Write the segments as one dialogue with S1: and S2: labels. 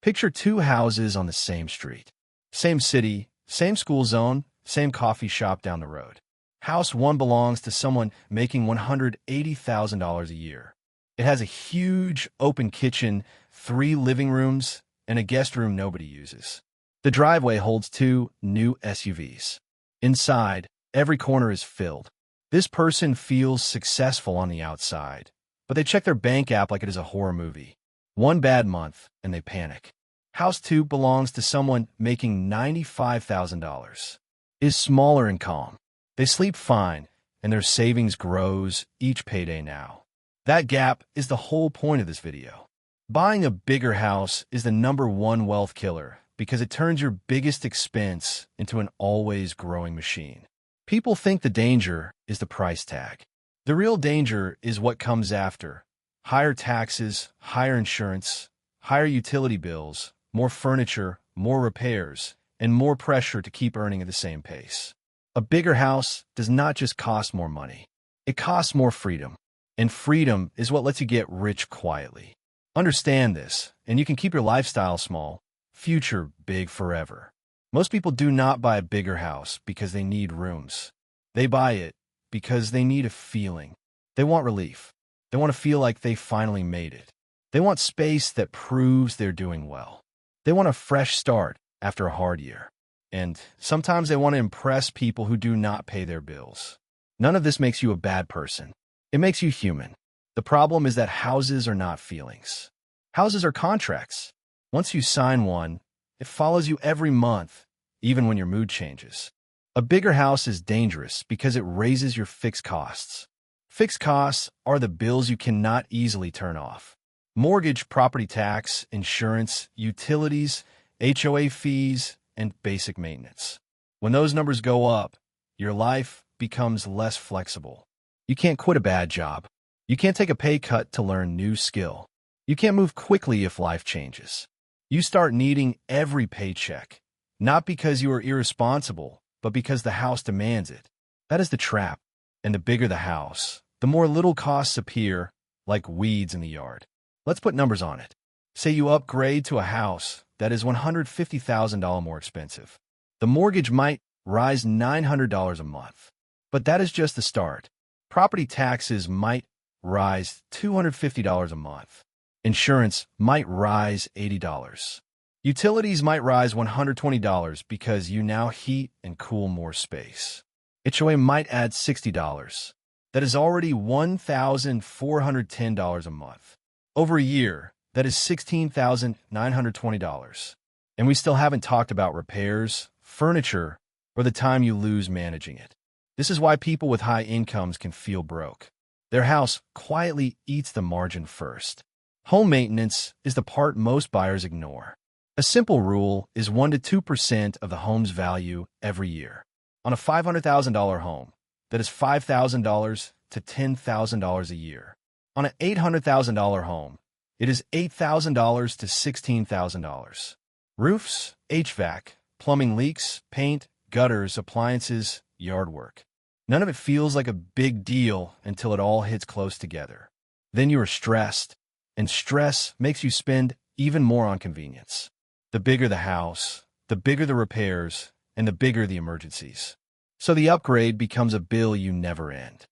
S1: Picture two houses on the same street. Same city, same school zone, same coffee shop down the road. House 1 belongs to someone making $180,000 a year. It has a huge open kitchen, 3 living rooms, and a guest room nobody uses. The driveway holds 2 new SUVs. Inside, every corner is filled. This person feels successful on the outside, but they check their bank app like it is a horror movie. One bad month, and they panic. House 2 belongs to someone making $95,000. Is smaller and calm. They sleep fine, and their savings grows each payday now. That gap is the whole point of this video. Buying a bigger house is the #1 wealth killer because it turns your biggest expense into an always growing machine. People think the danger is the price tag. The real danger is what comes after. Higher taxes, higher insurance, higher utility bills, more furniture, more repairs, and more pressure to keep earning at the same pace. A bigger house does not just cost more money. It costs more freedom. And freedom is what lets you get rich quietly. Understand this, and you can keep your lifestyle small, future big forever. Most people do not buy a bigger house because they need rooms. They buy it because they need a feeling. They want relief. They want to feel like they finally made it. They want space that proves they're doing well. They want a fresh start after a hard year. And sometimes they want to impress people who do not pay their bills. None of this makes you a bad person. It makes you human. The problem is that houses are not feelings. Houses are contracts. Once you sign one, it follows you every month, even when your mood changes. A bigger house is dangerous because it raises your fixed costs. Fixed costs are the bills you cannot easily turn off. Mortgage, property tax, insurance, utilities, HOA fees, and basic maintenance. When those numbers go up, your life becomes less flexible. You can't quit a bad job. You can't take a pay cut to learn new skill. You can't move quickly if life changes. You start needing every paycheck, not because you are irresponsible, but because the house demands it. That is the trap. And the bigger the house, the more little costs appear, like weeds in the yard. Let's put numbers on it. Say you upgrade to a house that is $150,000 more expensive. The mortgage might rise $900 a month, but that is just the start. Property taxes might rise $250 a month. Insurance might rise $80. Utilities might rise $120 because you now heat and cool more space. HOA might add $60. That is already $1,410 a month. Over a year, that is $16,920. And we still haven't talked about repairs, furniture, or the time you lose managing it. This is why people with high incomes can feel broke. Their house quietly eats the margin first. Home maintenance is the part most buyers ignore. A simple rule is 1 to 2% of the home's value every year. On a $500,000 home, that is $5,000 to $10,000 a year. On an $800,000 home, it is $8,000 to $16,000. Roofs, HVAC, plumbing leaks, paint, gutters, appliances, yard work. None of it feels like a big deal until it all hits close together. Then you are stressed, and stress makes you spend even more on convenience. The bigger the house, the bigger the repairs, and the bigger the emergencies. So the upgrade becomes a bill you never end.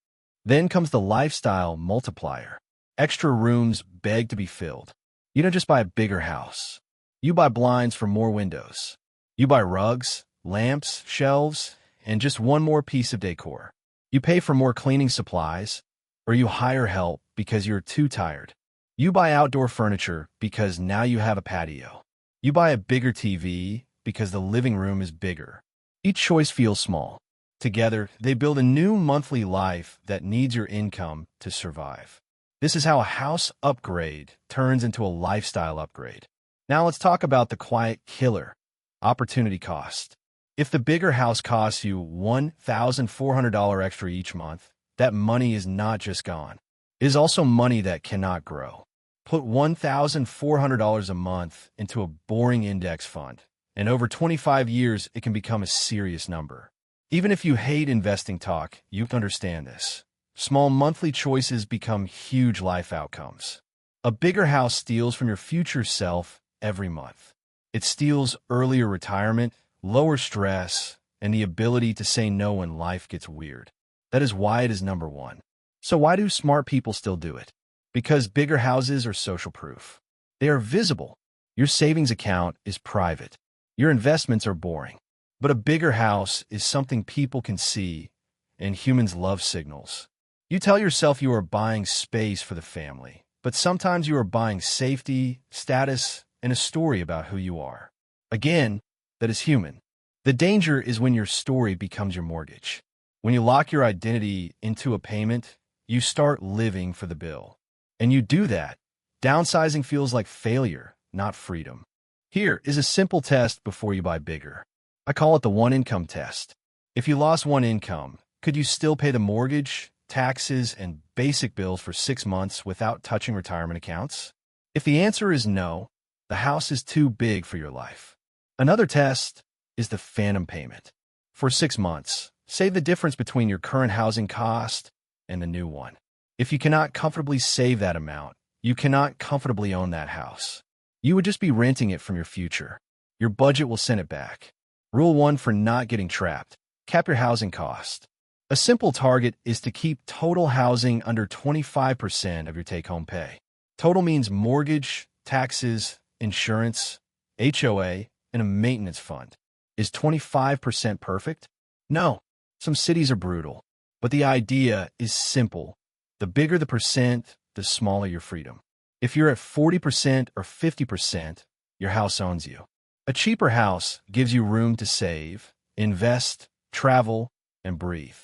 S1: Then comes the lifestyle multiplier. Extra rooms beg to be filled. You don't just buy a bigger house. You buy blinds for more windows. You buy rugs, lamps, shelves, and just one more piece of decor. You pay for more cleaning supplies, or you hire help because you're too tired. You buy outdoor furniture because now you have a patio. You buy a bigger TV because the living room is bigger. Each choice feels small. Together, they build a new monthly life that needs your income to survive. This is how a house upgrade turns into a lifestyle upgrade. Now let's talk about the quiet killer, opportunity cost. If the bigger house costs you $1,400 extra each month, that money is not just gone. It is also money that cannot grow. Put $1,400 a month into a boring index fund, and over 25 years, it can become a serious number. Even if you hate investing talk, you understand this. Small monthly choices become huge life outcomes. A bigger house steals from your future self every month. It steals earlier retirement, lower stress, and the ability to say no when life gets weird. That is why it is number one. So why do smart people still do it? Because bigger houses are social proof. They are visible. Your savings account is private. Your investments are boring. But a bigger house is something people can see, and humans love signals. You tell yourself you are buying space for the family, but sometimes you are buying safety, status, and a story about who you are. Again, that is human. The danger is when your story becomes your mortgage. When you lock your identity into a payment, you start living for the bill. And you do that, downsizing feels like failure, not freedom. Here is a simple test before you buy bigger. I call it the one-income test. If you lost one income, could you still pay the mortgage, taxes, and basic bills for 6 months without touching retirement accounts? If the answer is no, the house is too big for your life. Another test is the phantom payment. For 6 months, save the difference between your current housing cost and the new one. If you cannot comfortably save that amount, you cannot comfortably own that house. You would just be renting it from your future. Your budget will send it back. Rule 1 for not getting trapped. Cap your housing cost. A simple target is to keep total housing under 25% of your take-home pay. Total means mortgage, taxes, insurance, HOA, and a maintenance fund. Is 25% perfect? No. Some cities are brutal. But the idea is simple. The bigger the percent, the smaller your freedom. If you're at 40% or 50%, your house owns you. A cheaper house gives you room to save, invest, travel, and breathe.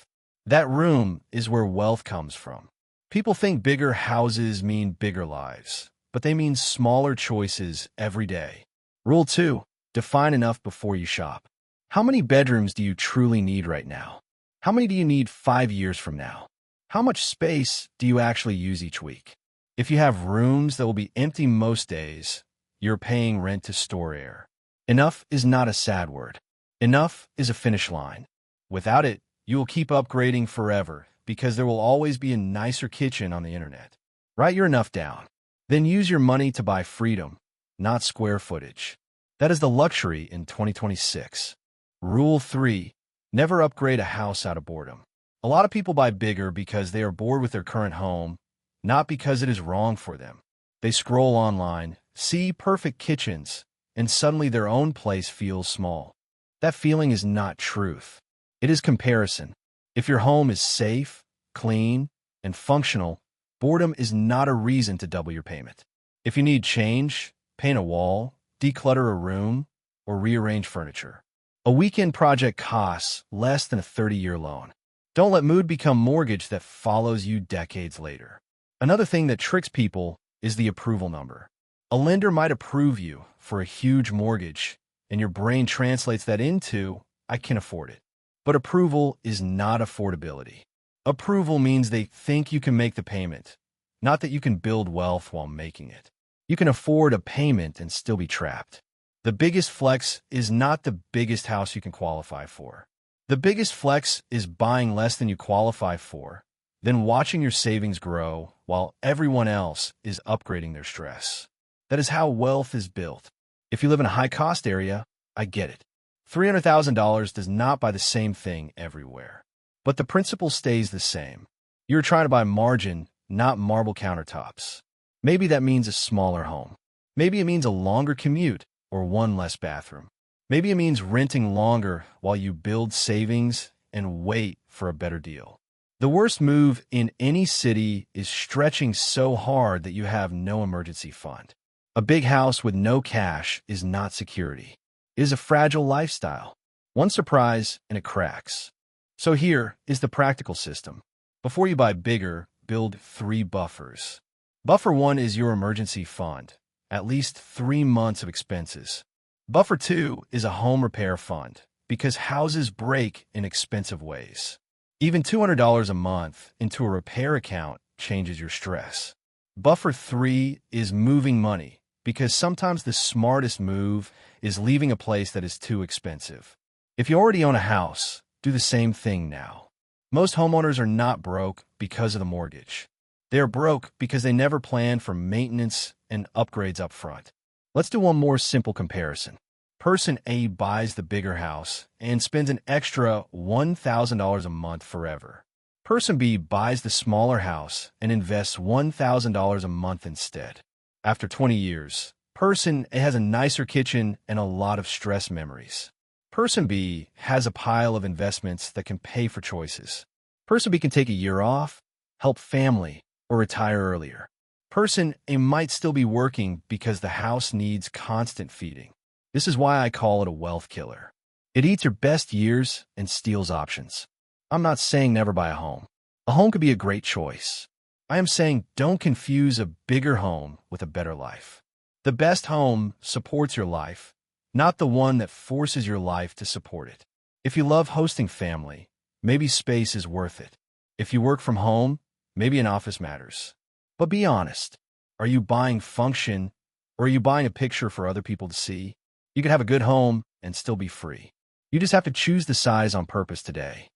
S1: That room is where wealth comes from. People think bigger houses mean bigger lives, but they mean smaller choices every day. Rule 2, define enough before you shop. How many bedrooms do you truly need right now? How many do you need 5 years from now? How much space do you actually use each week? If you have rooms that will be empty most days, you're paying rent to store air. Enough is not a sad word. Enough is a finish line. Without it, you will keep upgrading forever because there will always be a nicer kitchen on the internet. Write your enough down. Then use your money to buy freedom, not square footage. That is the luxury in 2026. Rule 3, never upgrade a house out of boredom. A lot of people buy bigger because they are bored with their current home, not because it is wrong for them. They scroll online, see perfect kitchens, and suddenly their own place feels small. That feeling is not truth. It is comparison. If your home is safe, clean, and functional, boredom is not a reason to double your payment. If you need change, paint a wall, declutter a room, or rearrange furniture. A weekend project costs less than a 30-year loan. Don't let mood become mortgage that follows you decades later. Another thing that tricks people is the approval number. A lender might approve you for a huge mortgage, and your brain translates that into, I can afford it. But approval is not affordability. Approval means they think you can make the payment, not that you can build wealth while making it. You can afford a payment and still be trapped. The biggest flex is not the biggest house you can qualify for. The biggest flex is buying less than you qualify for, then watching your savings grow while everyone else is upgrading their stress. That is how wealth is built. If you live in a high-cost area, I get it. $300,000 does not buy the same thing everywhere. But the principle stays the same. You're trying to buy margin, not marble countertops. Maybe that means a smaller home. Maybe it means a longer commute or one less bathroom. Maybe it means renting longer while you build savings and wait for a better deal. The worst move in any city is stretching so hard that you have no emergency fund. A big house with no cash is not security. It is a fragile lifestyle. One surprise and it cracks. So here is the practical system. Before you buy bigger, build 3 buffers. Buffer 1 is your emergency fund, at least 3 months of expenses. Buffer 2 is a home repair fund, because houses break in expensive ways. Even $200 a month into a repair account changes your stress. Buffer 3 is moving money, because sometimes the smartest move is leaving a place that is too expensive. If you already own a house, do the same thing now. Most homeowners are not broke because of the mortgage. They are broke because they never planned for maintenance and upgrades up front. Let's do one more simple comparison. Person A buys the bigger house and spends an extra $1,000 a month forever. Person B buys the smaller house and invests $1,000 a month instead. After 20 years, Person A has a nicer kitchen and a lot of stress memories. Person B has a pile of investments that can pay for choices. Person B can take a year off, help family, or retire earlier. Person A might still be working because the house needs constant feeding. This is why I call it a wealth killer. It eats your best years and steals options. I'm not saying never buy a home. A home could be a great choice. I am saying don't confuse a bigger home with a better life. The best home supports your life, not the one that forces your life to support it. If you love hosting family, maybe space is worth it. If you work from home, maybe an office matters. But be honest. Are you buying function, or are you buying a picture for other people to see? You could have a good home and still be free. You just have to choose the size on purpose today.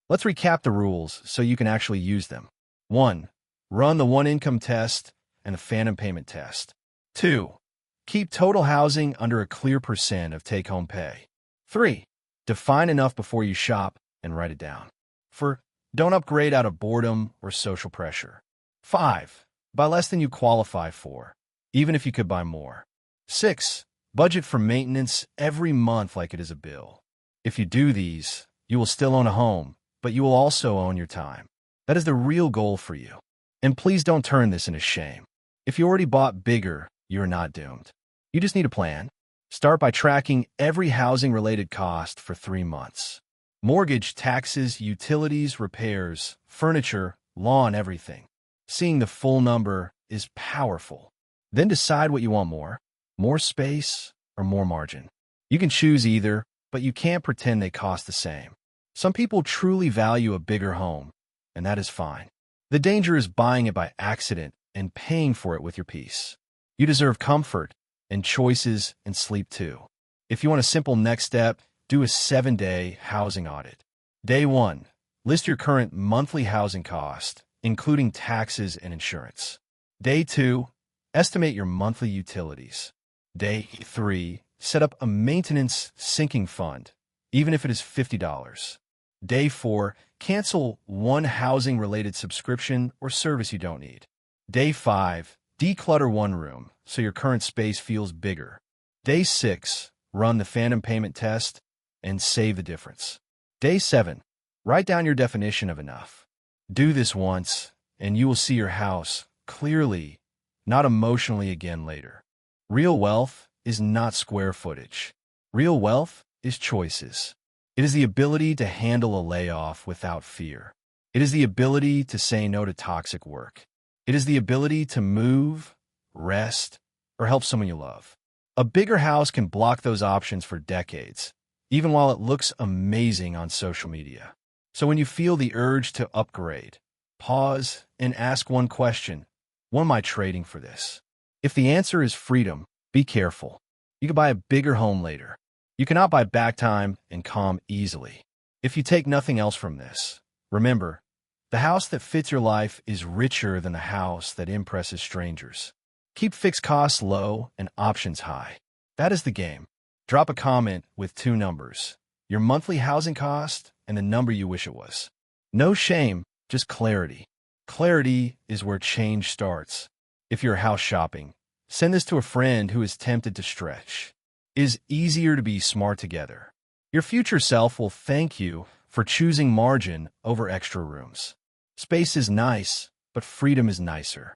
S1: Let's recap the rules so you can actually use them. 1. Run the one-income test and the phantom payment test. 2. Keep total housing under a clear % of take-home pay. 3. Define enough before you shop and write it down. 4. Don't upgrade out of boredom or social pressure. 5. Buy less than you qualify for, even if you could buy more. 6. Budget for maintenance every month like it is a bill. If you do these, you will still own a home, but you will also own your time. That is the real goal for you. And please don't turn this into shame. If you already bought bigger, you are not doomed. You just need a plan. Start by tracking every housing-related cost for 3 months. Mortgage, taxes, utilities, repairs, furniture, lawn, everything. Seeing the full number is powerful. Then decide what you want more space, or more margin. You can choose either, but you can't pretend they cost the same. Some people truly value a bigger home, and that is fine. The danger is buying it by accident and paying for it with your peace. You deserve comfort and choices and sleep too. If you want a simple next step, do a 7-day housing audit. Day 1. List your current monthly housing cost, including taxes and insurance. Day 2. Estimate your monthly utilities. Day 3. Set up a maintenance sinking fund, even if it is $50. Day 4. Cancel one housing-related subscription or service you don't need. Day 5. Declutter one room so your current space feels bigger. Day 6. Run the phantom payment test and save the difference. Day 7. Write down your definition of enough. Do this once, and you will see your house clearly, not emotionally again later. Real wealth is not square footage. Real wealth is choices. It is the ability to handle a layoff without fear. It is the ability to say no to toxic work. It is the ability to move, rest, or help someone you love. A bigger house can block those options for decades, even while it looks amazing on social media. So when you feel the urge to upgrade, pause and ask one question: what am I trading for this? If the answer is freedom, be careful. You can buy a bigger home later. You cannot buy back time and calm easily. If you take nothing else from this, remember, the house that fits your life is richer than the house that impresses strangers. Keep fixed costs low and options high. That is the game. Drop a comment with 2 numbers: your monthly housing cost and the number you wish it was. No shame, just clarity. Clarity is where change starts. If you're house shopping, send this to a friend who is tempted to stretch. It is easier to be smart together. Your future self will thank you for choosing margin over extra rooms. Space is nice, but freedom is nicer.